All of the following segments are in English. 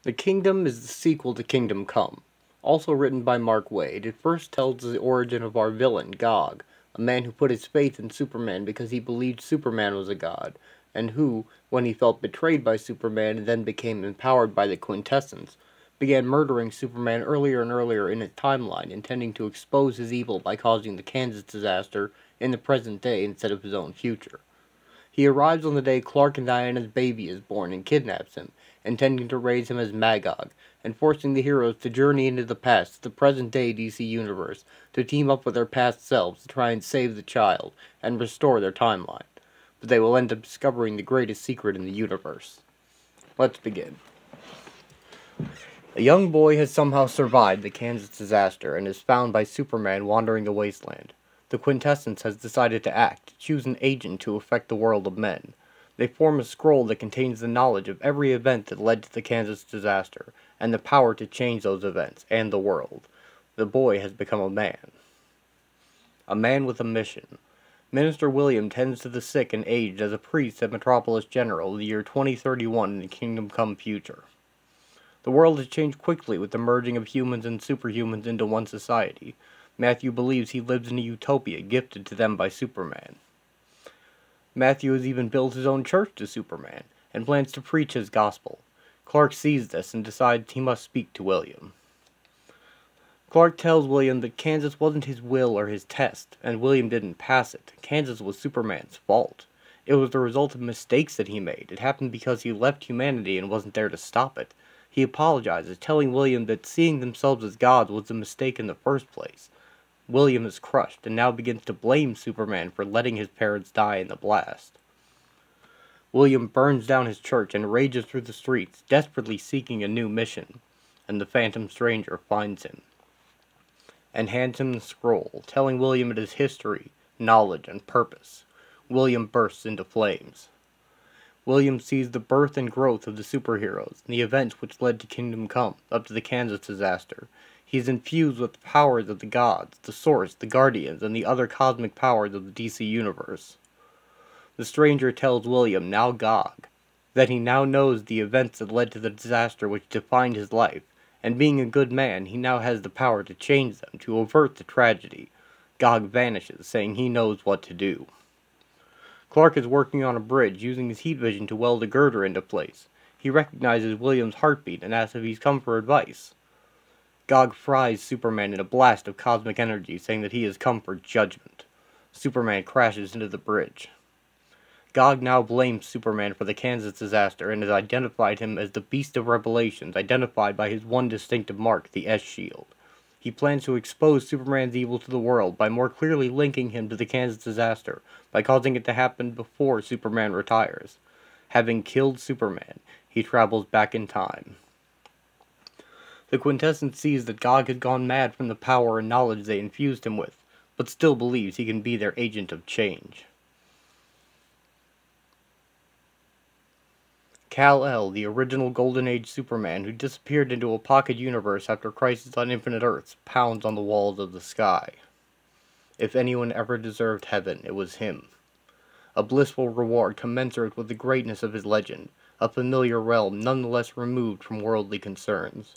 The Kingdom is the sequel to Kingdom Come. Also written by Mark Waid, it first tells the origin of our villain, Gog, a man who put his faith in Superman because he believed Superman was a god, and who, when he felt betrayed by Superman and then became empowered by the Quintessence, began murdering Superman earlier and earlier in his timeline, intending to expose his evil by causing the Kansas disaster in the present day instead of his own future. He arrives on the day Clark and Diana's baby is born and kidnaps him, intending to raise him as Magog, and forcing the heroes to journey into the past to the present-day DC universe to team up with their past selves to try and save the child and restore their timeline. But they will end up discovering the greatest secret in the universe. Let's begin. A young boy has somehow survived the Kansas disaster and is found by Superman wandering the wasteland. The Quintessence has decided to act, choose an agent to affect the world of men. They form a scroll that contains the knowledge of every event that led to the Kansas disaster, and the power to change those events, and the world. The boy has become a man. A man with a mission. Minister William tends to the sick and aged as a priest at Metropolis General in the year 2031 in the Kingdom Come future. The world has changed quickly with the merging of humans and superhumans into one society. Matthew believes he lives in a utopia gifted to them by Superman. Matthew has even built his own church to Superman, and plans to preach his gospel. Clark sees this and decides he must speak to William. Clark tells William that Kansas wasn't his will or his test, and William didn't pass it. Kansas was Superman's fault. It was the result of mistakes that he made. It happened because he left humanity and wasn't there to stop it. He apologizes, telling William that seeing themselves as gods was a mistake in the first place. William is crushed, and now begins to blame Superman for letting his parents die in the blast. William burns down his church and rages through the streets, desperately seeking a new mission, and the Phantom Stranger finds him, and hands him the scroll, telling William it is history, knowledge, and purpose. William bursts into flames. William sees the birth and growth of the superheroes, and the events which led to Kingdom Come, up to the Kansas disaster. He is infused with the powers of the gods, the Source, the Guardians, and the other cosmic powers of the DC Universe. The Stranger tells William, now Gog, that he now knows the events that led to the disaster which defined his life, and being a good man, he now has the power to change them, to avert the tragedy. Gog vanishes, saying he knows what to do. Clark is working on a bridge, using his heat vision to weld a girder into place. He recognizes William's heartbeat and asks if he's come for advice. Gog fries Superman in a blast of cosmic energy, saying that he has come for judgment. Superman crashes into the bridge. Gog now blames Superman for the Kansas disaster and has identified him as the Beast of Revelations, identified by his one distinctive mark, the S-Shield. He plans to expose Superman's evil to the world by more clearly linking him to the Kansas disaster, by causing it to happen before Superman retires. Having killed Superman, he travels back in time. The Quintessence sees that Gog had gone mad from the power and knowledge they infused him with, but still believes he can be their agent of change. Kal-El, the original Golden Age Superman who disappeared into a pocket universe after Crisis on Infinite Earths, pounds on the walls of the sky. If anyone ever deserved heaven, it was him. A blissful reward commensurate with the greatness of his legend, a familiar realm nonetheless removed from worldly concerns.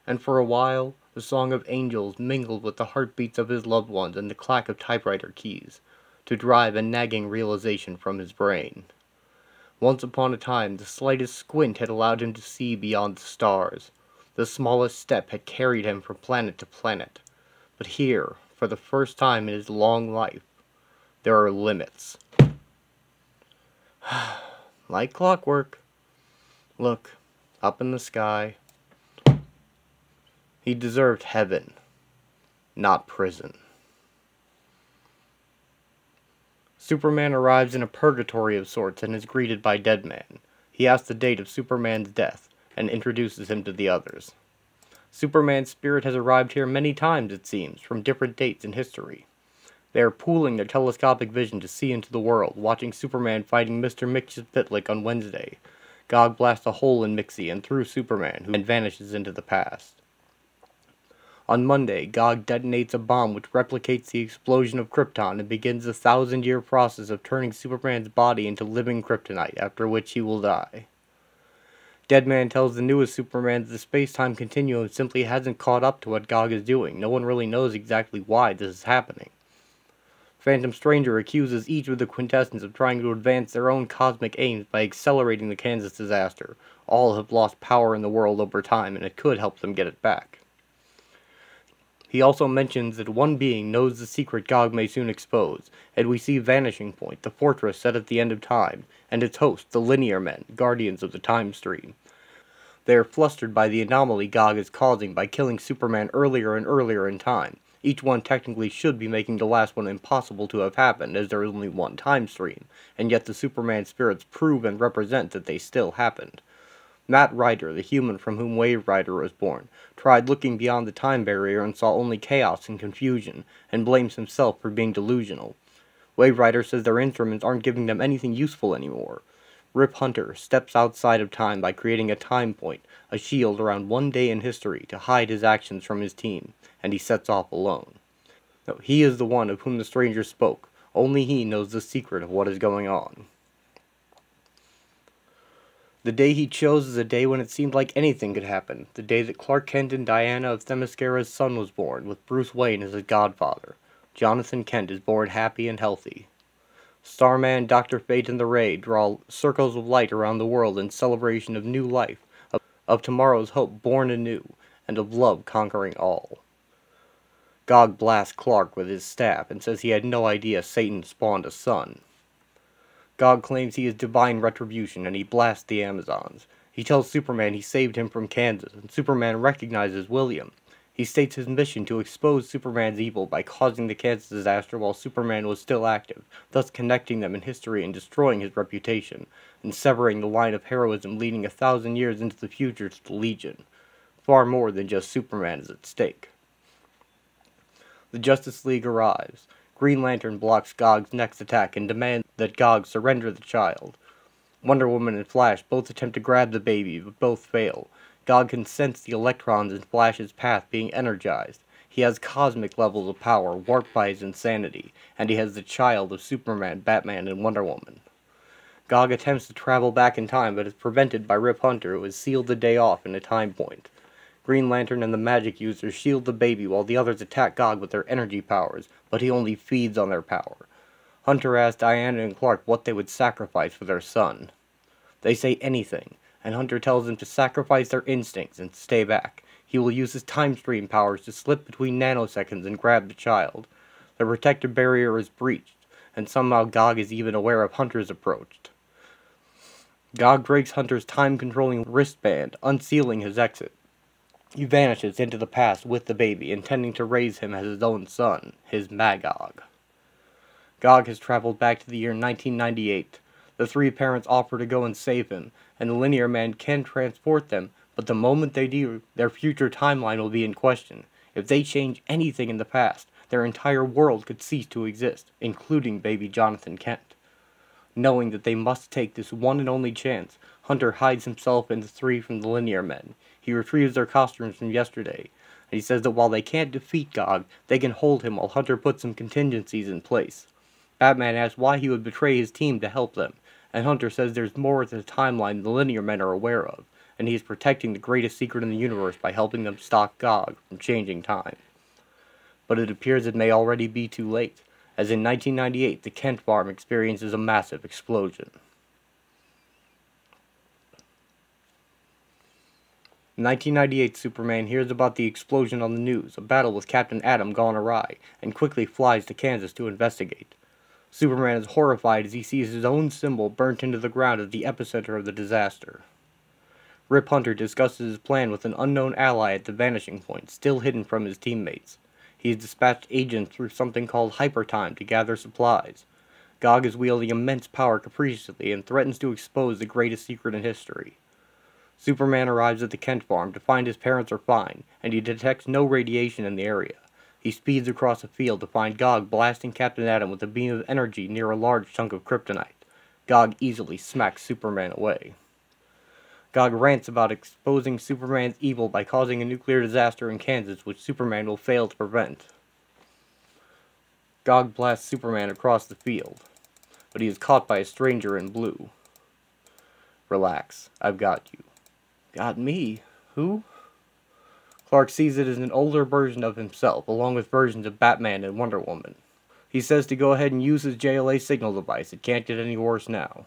And for a while, the song of angels mingled with the heartbeats of his loved ones and the clack of typewriter keys, to drive a nagging realization from his brain. Once upon a time, the slightest squint had allowed him to see beyond the stars. The smallest step had carried him from planet to planet. But here, for the first time in his long life, there are limits. Like clockwork. Look, up in the sky. He deserved heaven, not prison. Superman arrives in a purgatory of sorts and is greeted by Deadman. He asks the date of Superman's death, and introduces him to the others. Superman's spirit has arrived here many times, it seems, from different dates in history. They are pooling their telescopic vision to see into the world, watching Superman fighting Mr. Mxyzptlk on Wednesday. Gog blasts a hole in Mixie and through Superman, who vanishes into the past. On Monday, Gog detonates a bomb which replicates the explosion of Krypton and begins the 1,000-year process of turning Superman's body into living kryptonite, after which he will die. Deadman tells the newest Superman that the space-time continuum simply hasn't caught up to what Gog is doing. No one really knows exactly why this is happening. Phantom Stranger accuses each of the Quintessence of trying to advance their own cosmic aims by accelerating the Kansas disaster. All have lost power in the world over time, and it could help them get it back. He also mentions that one being knows the secret Gog may soon expose, and we see Vanishing Point, the fortress set at the end of time, and its host, the Linear Men, guardians of the time stream. They are flustered by the anomaly Gog is causing by killing Superman earlier and earlier in time. Each one technically should be making the last one impossible to have happened, as there is only one time stream, and yet the Superman spirits prove and represent that they still happened. Matt Ryder, the human from whom Wave Rider was born, tried looking beyond the time barrier and saw only chaos and confusion, and blames himself for being delusional. Wave Rider says their instruments aren't giving them anything useful anymore. Rip Hunter steps outside of time by creating a time point, a shield around one day in history to hide his actions from his team, and he sets off alone. No, he is the one of whom the stranger spoke. Only he knows the secret of what is going on. The day he chose is a day when it seemed like anything could happen. The day that Clark Kent and Diana of Themyscira's son was born, with Bruce Wayne as his godfather. Jonathan Kent is born happy and healthy. Starman, Dr. Fate, and the Ray draw circles of light around the world in celebration of new life, of tomorrow's hope born anew, and of love conquering all. Gog blasts Clark with his staff and says he had no idea Satan spawned a son. Gog claims he is divine retribution, and he blasts the Amazons. He tells Superman he saved him from Kansas, and Superman recognizes William. He states his mission to expose Superman's evil by causing the Kansas disaster while Superman was still active, thus connecting them in history and destroying his reputation, and severing the line of heroism leading 1,000 years into the future to the Legion. Far more than just Superman is at stake. The Justice League arrives. Green Lantern blocks Gog's next attack and demands that Gog surrender the child. Wonder Woman and Flash both attempt to grab the baby, but both fail. Gog can sense the electrons in Flash's path being energized. He has cosmic levels of power, warped by his insanity, and he has the child of Superman, Batman, and Wonder Woman. Gog attempts to travel back in time, but is prevented by Rip Hunter, who has sealed the day off in a time point. Green Lantern and the magic users shield the baby while the others attack Gog with their energy powers, but he only feeds on their power. Hunter asks Diana and Clark what they would sacrifice for their son. They say anything, and Hunter tells them to sacrifice their instincts and stay back. He will use his time stream powers to slip between nanoseconds and grab the child. The protective barrier is breached, and somehow Gog is even aware of Hunter's approach. Gog breaks Hunter's time-controlling wristband, unsealing his exit. He vanishes into the past with the baby, intending to raise him as his own son, his Magog. Gog has traveled back to the year 1998. The three parents offer to go and save him, and the Linear Man can transport them, but the moment they do, their future timeline will be in question. If they change anything in the past, their entire world could cease to exist, including baby Jonathan Kent. Knowing that they must take this one and only chance, Hunter hides himself in the three from the Linear Men. He retrieves their costumes from yesterday, and he says that while they can't defeat Gog, they can hold him while Hunter puts some contingencies in place. Batman asks why he would betray his team to help them, and Hunter says there's more to the timeline the Linear Men are aware of, and he is protecting the greatest secret in the universe by helping them stop Gog from changing time. But it appears it may already be too late, as in 1998 the Kent farm experiences a massive explosion. In 1998, Superman hears about the explosion on the news, a battle with Captain Atom gone awry, and quickly flies to Kansas to investigate. Superman is horrified as he sees his own symbol burnt into the ground at the epicenter of the disaster. Rip Hunter discusses his plan with an unknown ally at the Vanishing Point, still hidden from his teammates. He has dispatched agents through something called Hypertime to gather supplies. Gog is wielding immense power capriciously and threatens to expose the greatest secret in history. Superman arrives at the Kent farm to find his parents are fine, and he detects no radiation in the area. He speeds across a field to find Gog blasting Captain Atom with a beam of energy near a large chunk of kryptonite. Gog easily smacks Superman away. Gog rants about exposing Superman's evil by causing a nuclear disaster in Kansas which Superman will fail to prevent. Gog blasts Superman across the field, but he is caught by a stranger in blue. Relax, I've got you. Got me? Who? Clark sees it as an older version of himself, along with versions of Batman and Wonder Woman. He says to go ahead and use his JLA signal device. It can't get any worse now.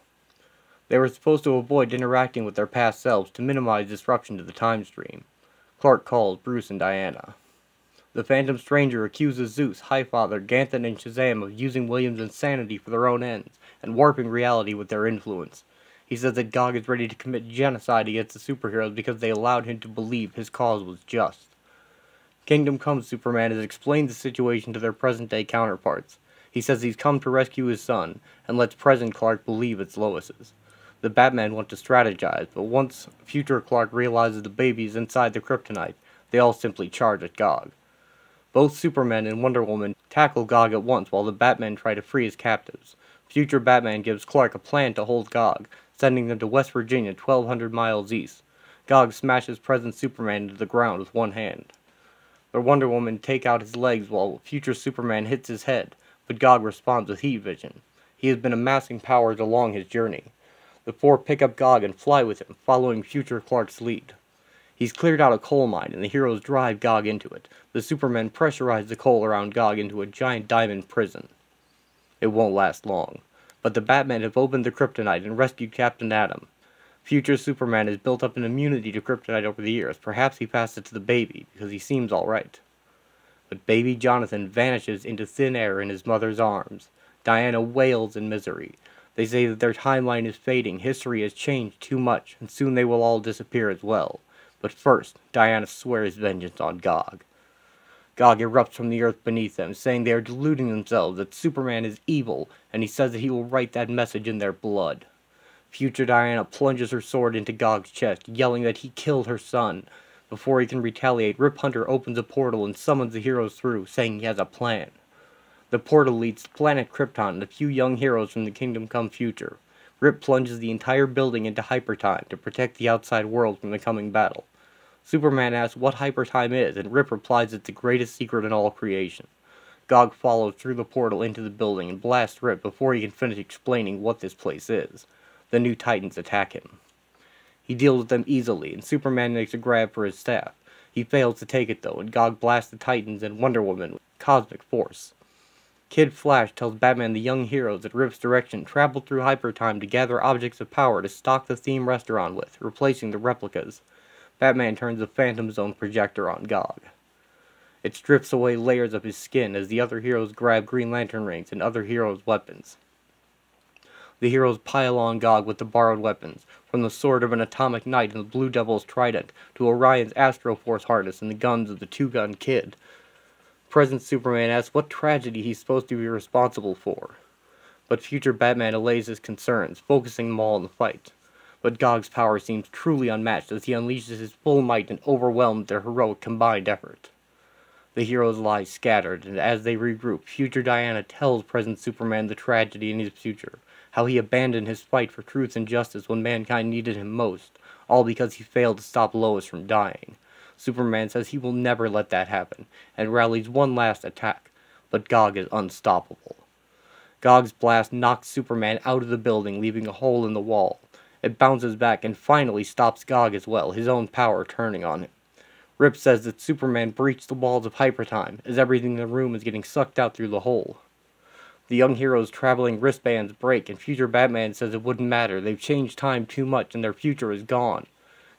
They were supposed to avoid interacting with their past selves to minimize disruption to the time stream. Clark calls Bruce and Diana. The Phantom Stranger accuses Zeus, Highfather, Ganthan, and Shazam of using William's insanity for their own ends and warping reality with their influence. He says that Gog is ready to commit genocide against the superheroes because they allowed him to believe his cause was just. Kingdom Come Superman has explained the situation to their present-day counterparts. He says he's come to rescue his son, and lets present Clark believe it's Lois's. The Batman want to strategize, but once future Clark realizes the baby is inside the kryptonite, they all simply charge at Gog. Both Superman and Wonder Woman tackle Gog at once while the Batman try to free his captives. Future Batman gives Clark a plan to hold Gog, sending them to West Virginia 1,200 miles east. Gog smashes present Superman into the ground with one hand. But Wonder Woman take out his legs while future Superman hits his head, but Gog responds with heat vision. He has been amassing powers along his journey. The four pick up Gog and fly with him, following future Clark's lead. He's cleared out a coal mine, and the heroes drive Gog into it. The Supermen pressurize the coal around Gog into a giant diamond prison. It won't last long, but the Batmen have opened the kryptonite and rescued Captain Atom. Future Superman has built up an immunity to kryptonite over the years. Perhaps he passed it to the baby, because he seems alright. But baby Jonathan vanishes into thin air in his mother's arms. Diana wails in misery. They say that their timeline is fading, history has changed too much, and soon they will all disappear as well. But first, Diana swears vengeance on Gog. Gog erupts from the earth beneath them, saying they are deluding themselves that Superman is evil, and he says that he will write that message in their blood. Future Diana plunges her sword into Gog's chest, yelling that he killed her son. Before he can retaliate, Rip Hunter opens a portal and summons the heroes through, saying he has a plan. The portal leads to planet Krypton and a few young heroes from the Kingdom Come future. Rip plunges the entire building into hypertime to protect the outside world from the coming battle. Superman asks what hypertime is, and Rip replies it's the greatest secret in all creation. Gog follows through the portal into the building and blasts Rip before he can finish explaining what this place is. The new Titans attack him. He deals with them easily, and Superman makes a grab for his staff. He fails to take it though, and Gog blasts the Titans and Wonder Woman with cosmic force. Kid Flash tells Batman the young heroes at Rip's direction traveled through hypertime to gather objects of power to stock the theme restaurant with, replacing the replicas. Batman turns the Phantom Zone projector on Gog. It strips away layers of his skin as the other heroes grab Green Lantern rings and other heroes' weapons. The heroes pile on Gog with the borrowed weapons, from the sword of an atomic knight and the Blue Devil's trident, to Orion's Astro Force harness and the guns of the two-gun Kid. Present Superman asks what tragedy he's supposed to be responsible for. But future Batman allays his concerns, focusing them all on the fight. But Gog's power seems truly unmatched as he unleashes his full might and overwhelms their heroic combined effort. The heroes lie scattered, and as they regroup, future Diana tells present Superman the tragedy in his future, how he abandoned his fight for truth and justice when mankind needed him most, all because he failed to stop Lois from dying. Superman says he will never let that happen, and rallies one last attack, but Gog is unstoppable. Gog's blast knocks Superman out of the building, leaving a hole in the wall. It bounces back and finally stops Gog as well, his own power turning on him. Rip says that Superman breached the walls of hypertime, as everything in the room is getting sucked out through the hole. The young heroes' traveling wristbands break, and future Batman says it wouldn't matter, they've changed time too much and their future is gone.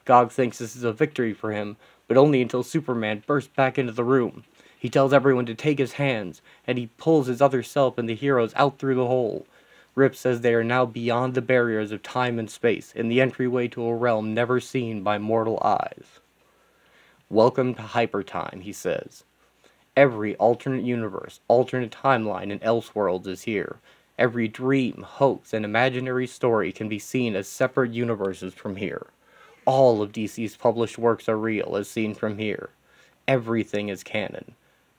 Gog thinks this is a victory for him, but only until Superman bursts back into the room. He tells everyone to take his hands, and he pulls his other self and the heroes out through the hole. Rip says they are now beyond the barriers of time and space, in the entryway to a realm never seen by mortal eyes. Welcome to hypertime, he says. Every alternate universe, alternate timeline, and Elseworlds is here. Every dream, hoax, and imaginary story can be seen as separate universes from here. All of DC's published works are real, as seen from here. Everything is canon.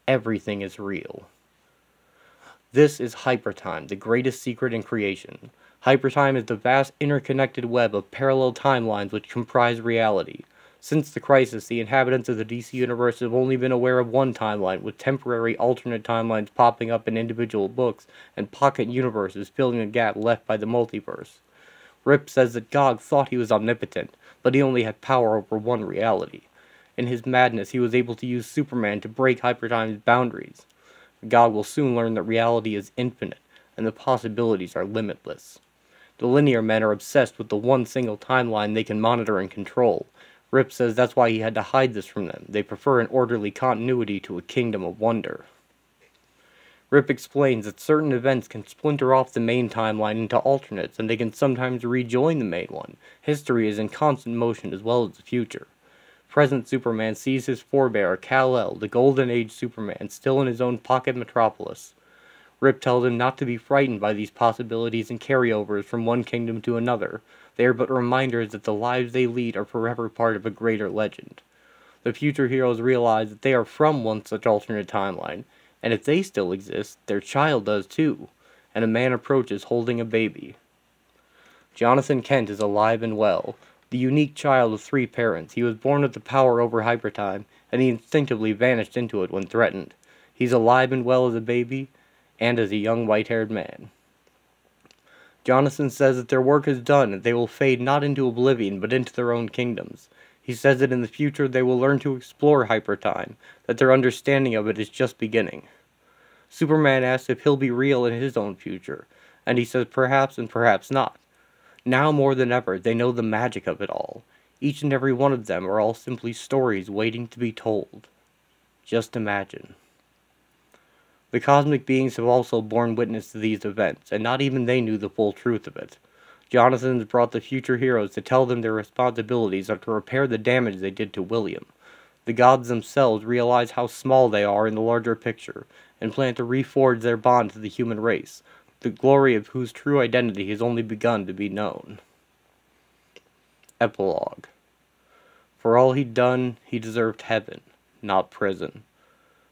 Everything is real. This is Hypertime, the greatest secret in creation. Hypertime is the vast interconnected web of parallel timelines which comprise reality. Since the Crisis, the inhabitants of the DC universe have only been aware of one timeline, with temporary alternate timelines popping up in individual books, and pocket universes filling a gap left by the multiverse. Rip says that Gog thought he was omnipotent, but he only had power over one reality. In his madness, he was able to use Superman to break Hypertime's boundaries. Magog will soon learn that reality is infinite, and the possibilities are limitless. The linear men are obsessed with the one single timeline they can monitor and control. Rip says that's why he had to hide this from them. They prefer an orderly continuity to a kingdom of wonder. Rip explains that certain events can splinter off the main timeline into alternates, and they can sometimes rejoin the main one. History is in constant motion as well as the future. Present Superman sees his forebear, Kal-El, the Golden Age Superman, still in his own pocket metropolis. Rip tells him not to be frightened by these possibilities and carryovers from one kingdom to another. They are but reminders that the lives they lead are forever part of a greater legend. The future heroes realize that they are from one such alternate timeline, and if they still exist, their child does too, and a man approaches holding a baby. Jonathan Kent is alive and well, the unique child of 3 parents. He was born with the power over hypertime, and he instinctively vanished into it when threatened. He's alive and well as a baby, and as a young white-haired man. Jonathan says that their work is done, and they will fade not into oblivion, but into their own kingdoms. He says that in the future they will learn to explore hypertime, that their understanding of it is just beginning. Superman asks if he'll be real in his own future, and he says perhaps and perhaps not. Now more than ever, they know the magic of it all. Each and every one of them are all simply stories waiting to be told. Just imagine. The cosmic beings have also borne witness to these events, and not even they knew the full truth of it. Jonathan has brought the future heroes to tell them their responsibilities are to repair the damage they did to William. The gods themselves realize how small they are in the larger picture, and plan to reforge their bond to the human race, the glory of whose true identity has only begun to be known. Epilogue. For all he'd done, he deserved heaven, not prison.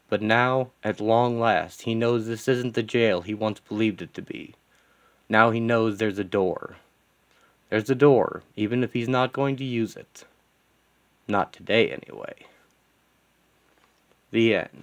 But now, at long last, he knows this isn't the jail he once believed it to be. Now he knows there's a door. There's a door, even if he's not going to use it. Not today, anyway. The end.